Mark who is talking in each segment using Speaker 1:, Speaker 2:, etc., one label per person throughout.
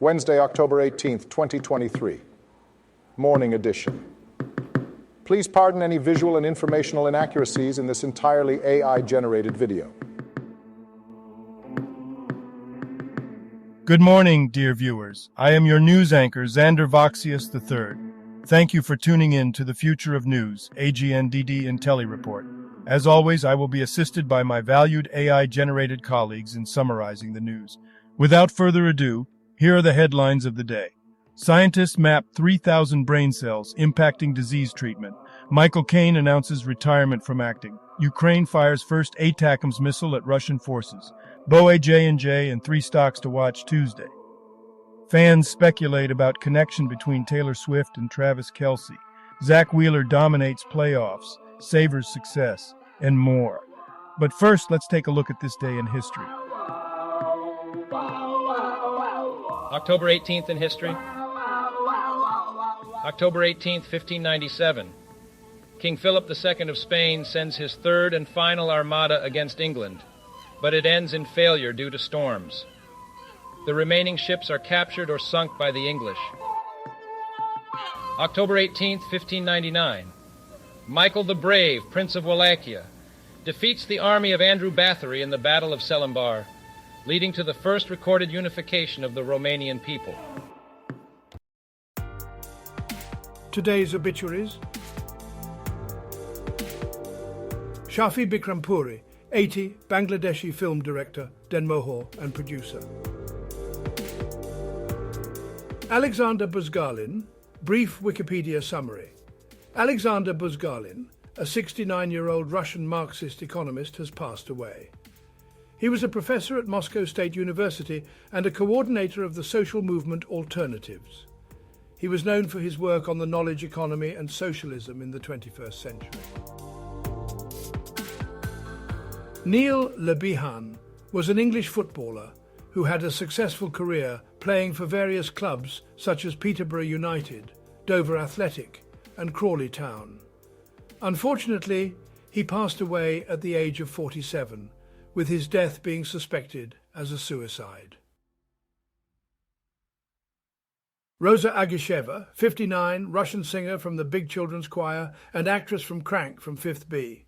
Speaker 1: Wednesday, October 18th, 2023. Morning edition. Please pardon any visual and informational inaccuracies in this entirely AI-generated video.
Speaker 2: Good morning, dear viewers. I am your news anchor, Xander Voxius III. Thank you for tuning in to the Future of News, AGNDD Intellireport. As always, I will be assisted by my valued AI-generated colleagues in summarizing the news. Without further ado, here are the headlines of the day. Scientists map 3,000 brain cells impacting disease treatment. Michael Caine announces retirement from acting. Ukraine fires first ATACMS missile at Russian forces. Boe J&J and 3 stocks to watch Tuesday. Fans speculate about connection between Taylor Swift and Travis Kelce. Zach Wheeler dominates playoffs, savors success, and more. But first, let's take a look at this day in history.
Speaker 3: October 18th in history. October 18th, 1597. King Philip II of Spain sends his third and final armada against England, but it ends in failure due to storms. The remaining ships are captured or sunk by the English. October 18th, 1599. Michael the Brave, Prince of Wallachia, defeats the army of Andrew Bathory in the Battle of Selimbar, leading to the first recorded unification of the Romanian people.
Speaker 4: Today's obituaries. Shafi Bikrampuri, 80, Bangladeshi film director, Denmohor and producer. Alexander Buzgalin, brief Wikipedia summary. Alexander Buzgalin, a 69-year-old Russian Marxist economist, has passed away. He was a professor at Moscow State University and a coordinator of the social movement Alternatives. He was known for his work on the knowledge economy and socialism in the 21st century. Neil Lebihan was an English footballer who had a successful career playing for various clubs such as Peterborough United, Dover Athletic and Crawley Town. Unfortunately, he passed away at the age of 47, with his death being suspected as a suicide. Rosa Agisheva, 59, Russian singer from the Big Children's Choir and actress from Crank from 5th B.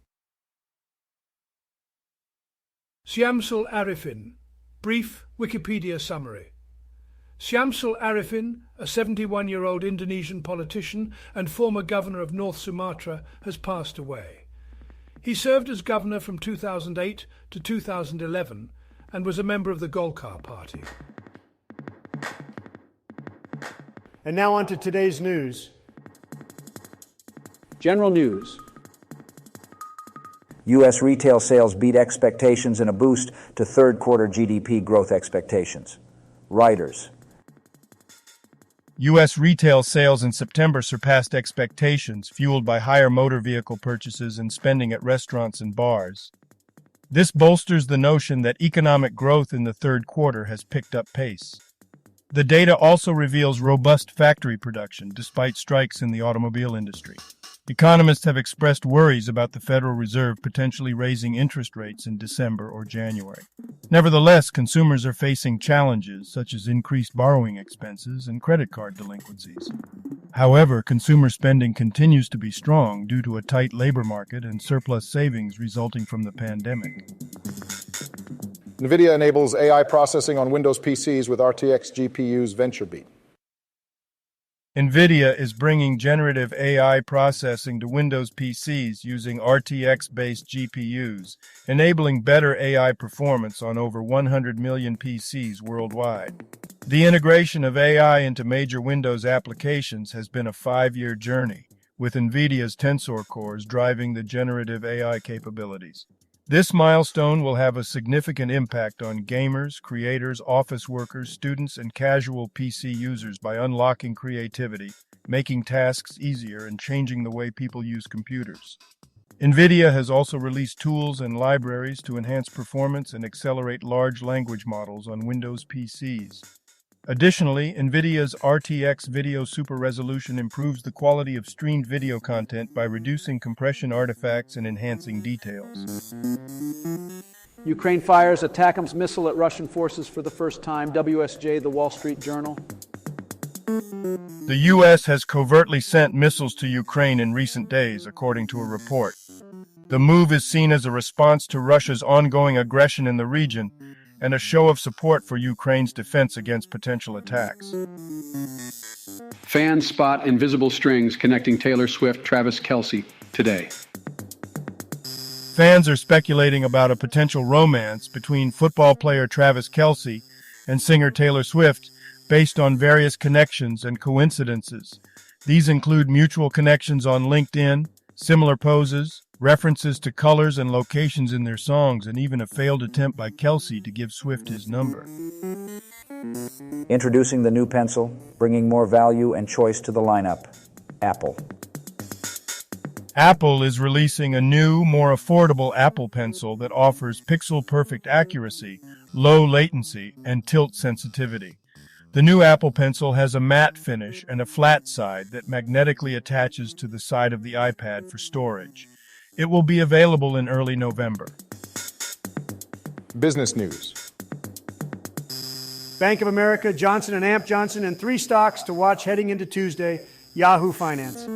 Speaker 4: Syamsul Arifin, brief Wikipedia summary. Syamsul Arifin, a 71-year-old Indonesian politician and former governor of North Sumatra, has passed away. He served as governor from 2008 to 2011 and was a member of the Golkar Party.
Speaker 5: And now on to today's news.
Speaker 6: General news. U.S. retail sales beat expectations and a boost to third quarter GDP growth expectations. Reuters.
Speaker 2: U.S. retail sales in September surpassed expectations, fueled by higher motor vehicle purchases and spending at restaurants and bars. This bolsters the notion that economic growth in the third quarter has picked up pace. The data also reveals robust factory production, despite strikes in the automobile industry. Economists have expressed worries about the Federal Reserve potentially raising interest rates in December or January. Nevertheless, consumers are facing challenges such as increased borrowing expenses and credit card delinquencies. However, consumer spending continues to be strong due to a tight labor market and surplus savings resulting from the pandemic.
Speaker 1: NVIDIA enables AI processing on Windows PCs with RTX GPU's VentureBeat.
Speaker 2: NVIDIA is bringing generative AI processing to Windows PCs using RTX-based GPUs, enabling better AI performance on over 100 million PCs worldwide. The integration of AI into major Windows applications has been a 5-year journey, with NVIDIA's Tensor cores driving the generative AI capabilities. This milestone will have a significant impact on gamers, creators, office workers, students, and casual PC users by unlocking creativity, making tasks easier, and changing the way people use computers. NVIDIA has also released tools and libraries to enhance performance and accelerate large language models on Windows PCs. Additionally, NVIDIA's RTX Video Super Resolution improves the quality of streamed video content by reducing compression artifacts and enhancing details.
Speaker 7: Ukraine fires ATACMS missile at Russian forces for the first time. WSJ, The Wall Street Journal.
Speaker 2: The U.S. has covertly sent missiles to Ukraine in recent days, according to a report. The move is seen as a response to Russia's ongoing aggression in the region and a show of support for Ukraine's defense against potential attacks.
Speaker 8: Fans spot invisible strings connecting Taylor Swift, Travis Kelce today.
Speaker 2: Fans are speculating about a potential romance between football player Travis Kelce and singer Taylor Swift based on various connections and coincidences. These include mutual connections on LinkedIn, similar poses, references to colors and locations in their songs, and even a failed attempt by Kelce to give Swift his number.
Speaker 6: Introducing the new pencil, bringing more value and choice to the lineup. Apple.
Speaker 2: Apple is releasing a new, more affordable Apple Pencil that offers pixel-perfect accuracy, low latency, and tilt sensitivity. The new Apple Pencil has a matte finish and a flat side that magnetically attaches to the side of the iPad for storage. It will be available in early November.
Speaker 1: Business news.
Speaker 5: Bank of America, Johnson & Amp Johnson, and 3 stocks to watch heading into Tuesday. Yahoo Finance.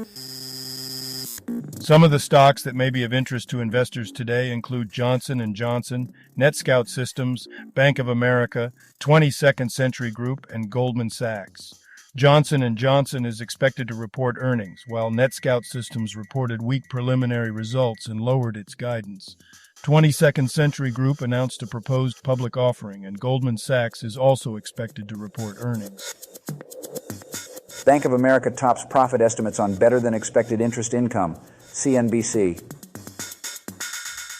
Speaker 2: Some of the stocks that may be of interest to investors today include Johnson & Johnson, NetScout Systems, Bank of America, 22nd Century Group, and Goldman Sachs. Johnson & Johnson is expected to report earnings, while NetScout Systems reported weak preliminary results and lowered its guidance. 22nd Century Group announced a proposed public offering, and Goldman Sachs is also expected to report earnings.
Speaker 6: Bank of America tops profit estimates on better-than-expected interest income. CNBC.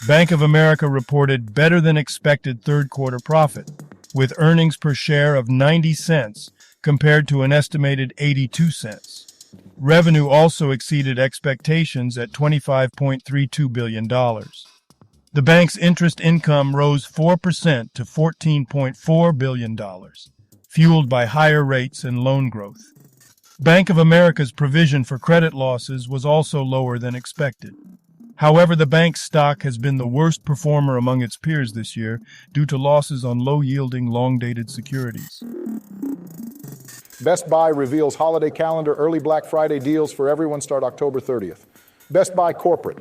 Speaker 2: Bank of America reported better-than-expected third-quarter profit, with earnings per share of 90 cents compared to an estimated 82 cents. Revenue also exceeded expectations at $25.32 billion. The bank's interest income rose 4% to $14.4 billion, fueled by higher rates and loan growth. Bank of America's provision for credit losses was also lower than expected. However, the bank's stock has been the worst performer among its peers this year due to losses on low-yielding, long-dated securities.
Speaker 1: Best Buy reveals holiday calendar. Early Black Friday deals for everyone start October 30th. Best Buy Corporate.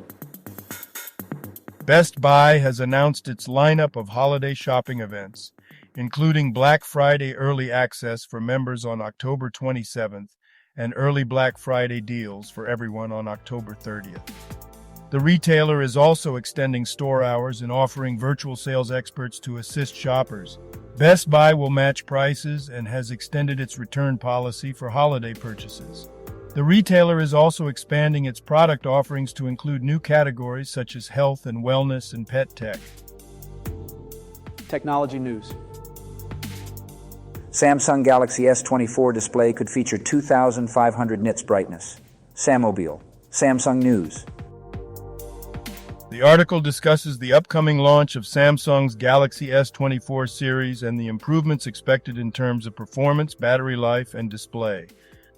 Speaker 2: Best Buy has announced its lineup of holiday shopping events, including Black Friday early access for members on October 27th and early Black Friday deals for everyone on October 30th. The retailer is also extending store hours and offering virtual sales experts to assist shoppers. Best Buy will match prices and has extended its return policy for holiday purchases. The retailer is also expanding its product offerings to include new categories such as health and wellness and pet tech.
Speaker 7: Technology news.
Speaker 6: Samsung Galaxy S24 display could feature 2,500 nits brightness. Sammobile. Samsung News.
Speaker 2: The article discusses the upcoming launch of Samsung's Galaxy S24 series and the improvements expected in terms of performance, battery life, and display.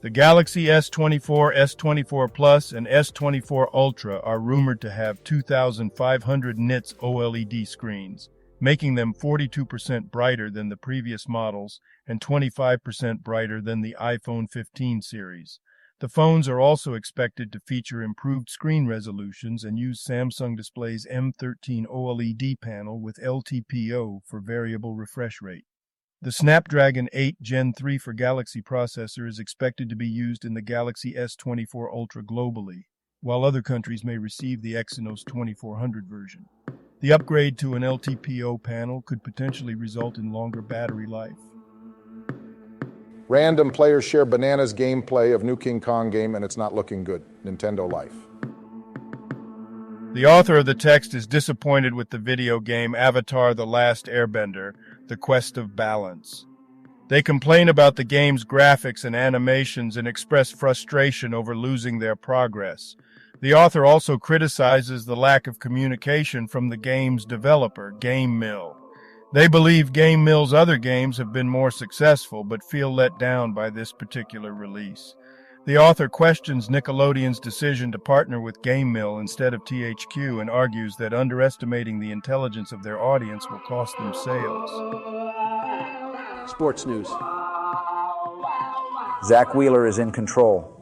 Speaker 2: The Galaxy S24, S24 Plus, and S24 Ultra are rumored to have 2,500 nits OLED screens, making them 42% brighter than the previous models and 25% brighter than the iPhone 15 series. The phones are also expected to feature improved screen resolutions and use Samsung Display's M13 OLED panel with LTPO for variable refresh rate. The Snapdragon 8 Gen 3 for Galaxy processor is expected to be used in the Galaxy S24 Ultra globally, while other countries may receive the Exynos 2400 version. The upgrade to an LTPO panel could potentially result in longer battery life.
Speaker 1: Random players share bananas gameplay of new King Kong game, and it's not looking good. Nintendo Life.
Speaker 2: The author of the text is disappointed with the video game Avatar: The Last Airbender, The Quest of Balance. They complain about the game's graphics and animations and express frustration over losing their progress. The author also criticizes the lack of communication from the game's developer, GameMill. They believe GameMill's other games have been more successful, but feel let down by this particular release. The author questions Nickelodeon's decision to partner with Game Mill instead of THQ and argues that underestimating the intelligence of their audience will cost them sales.
Speaker 7: Sports news.
Speaker 6: Zach Wheeler is in control.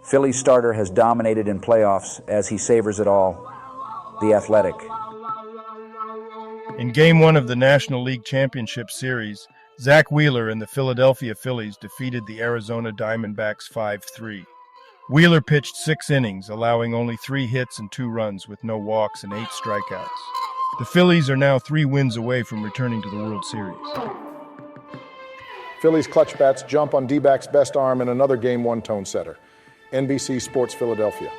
Speaker 6: Phillies starter has dominated in playoffs as he savors it all. The Athletic.
Speaker 2: In Game 1 of the National League Championship Series, Zach Wheeler and the Philadelphia Phillies defeated the Arizona Diamondbacks 5-3. Wheeler pitched 6 innings, allowing only 3 hits and 2 runs with no walks and 8 strikeouts. The Phillies are now 3 wins away from returning to the World Series.
Speaker 1: Phillies clutch bats jump on D-backs' best arm in another Game 1 tone setter. NBC Sports Philadelphia.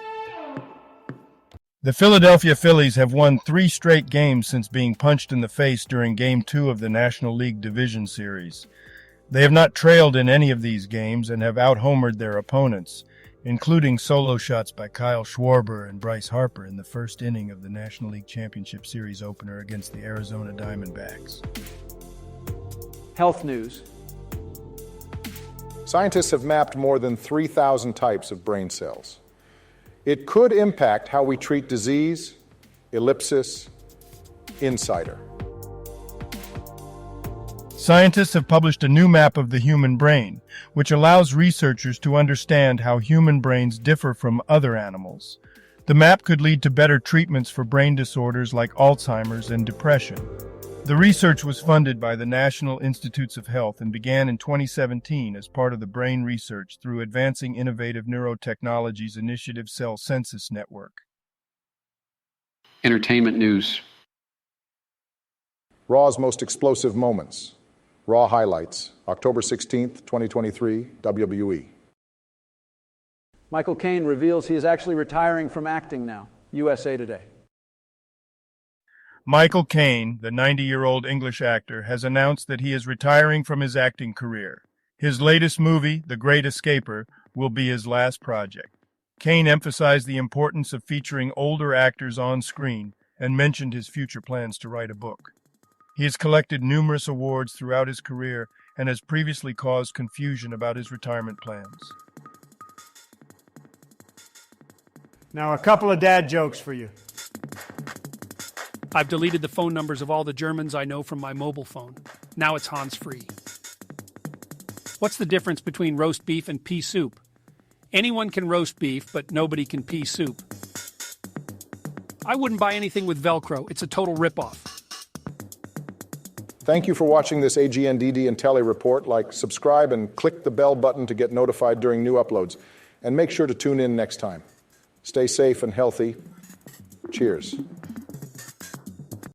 Speaker 2: The Philadelphia Phillies have won 3 straight games since being punched in the face during Game 2 of the National League Division Series. They have not trailed in any of these games and have out-homered their opponents, including solo shots by Kyle Schwarber and Bryce Harper in the first inning of the National League Championship Series opener against the Arizona Diamondbacks.
Speaker 7: Health news.
Speaker 1: Scientists have mapped more than 3,000 types of brain cells. It could impact how we treat disease, ellipsis, insider.
Speaker 2: Scientists have published a new map of the human brain, which allows researchers to understand how human brains differ from other animals. The map could lead to better treatments for brain disorders like Alzheimer's and depression. The research was funded by the National Institutes of Health and began in 2017 as part of the Brain Research through Advancing Innovative Neurotechnologies Initiative Cell Census Network.
Speaker 8: Entertainment news.
Speaker 1: Raw's most explosive moments. Raw highlights. October 16th, 2023, WWE.
Speaker 7: Michael Caine reveals he is actually retiring from acting now. USA Today.
Speaker 2: Michael Caine, the 90-year-old English actor, has announced that he is retiring from his acting career. His latest movie, The Great Escaper, will be his last project. Caine emphasized the importance of featuring older actors on screen and mentioned his future plans to write a book. He has collected numerous awards throughout his career and has previously caused confusion about his retirement plans.
Speaker 5: Now, a couple of dad jokes for you.
Speaker 9: I've deleted the phone numbers of all the Germans I know from my mobile phone. Now it's Hans-free. What's the difference between roast beef and pea soup? Anyone can roast beef, but nobody can pea soup. I wouldn't buy anything with Velcro. It's a total ripoff.
Speaker 1: Thank you for watching this AGNDD Intellireport. Like, subscribe, and click the bell button to get notified during new uploads. And make sure to tune in next time. Stay safe and healthy. Cheers.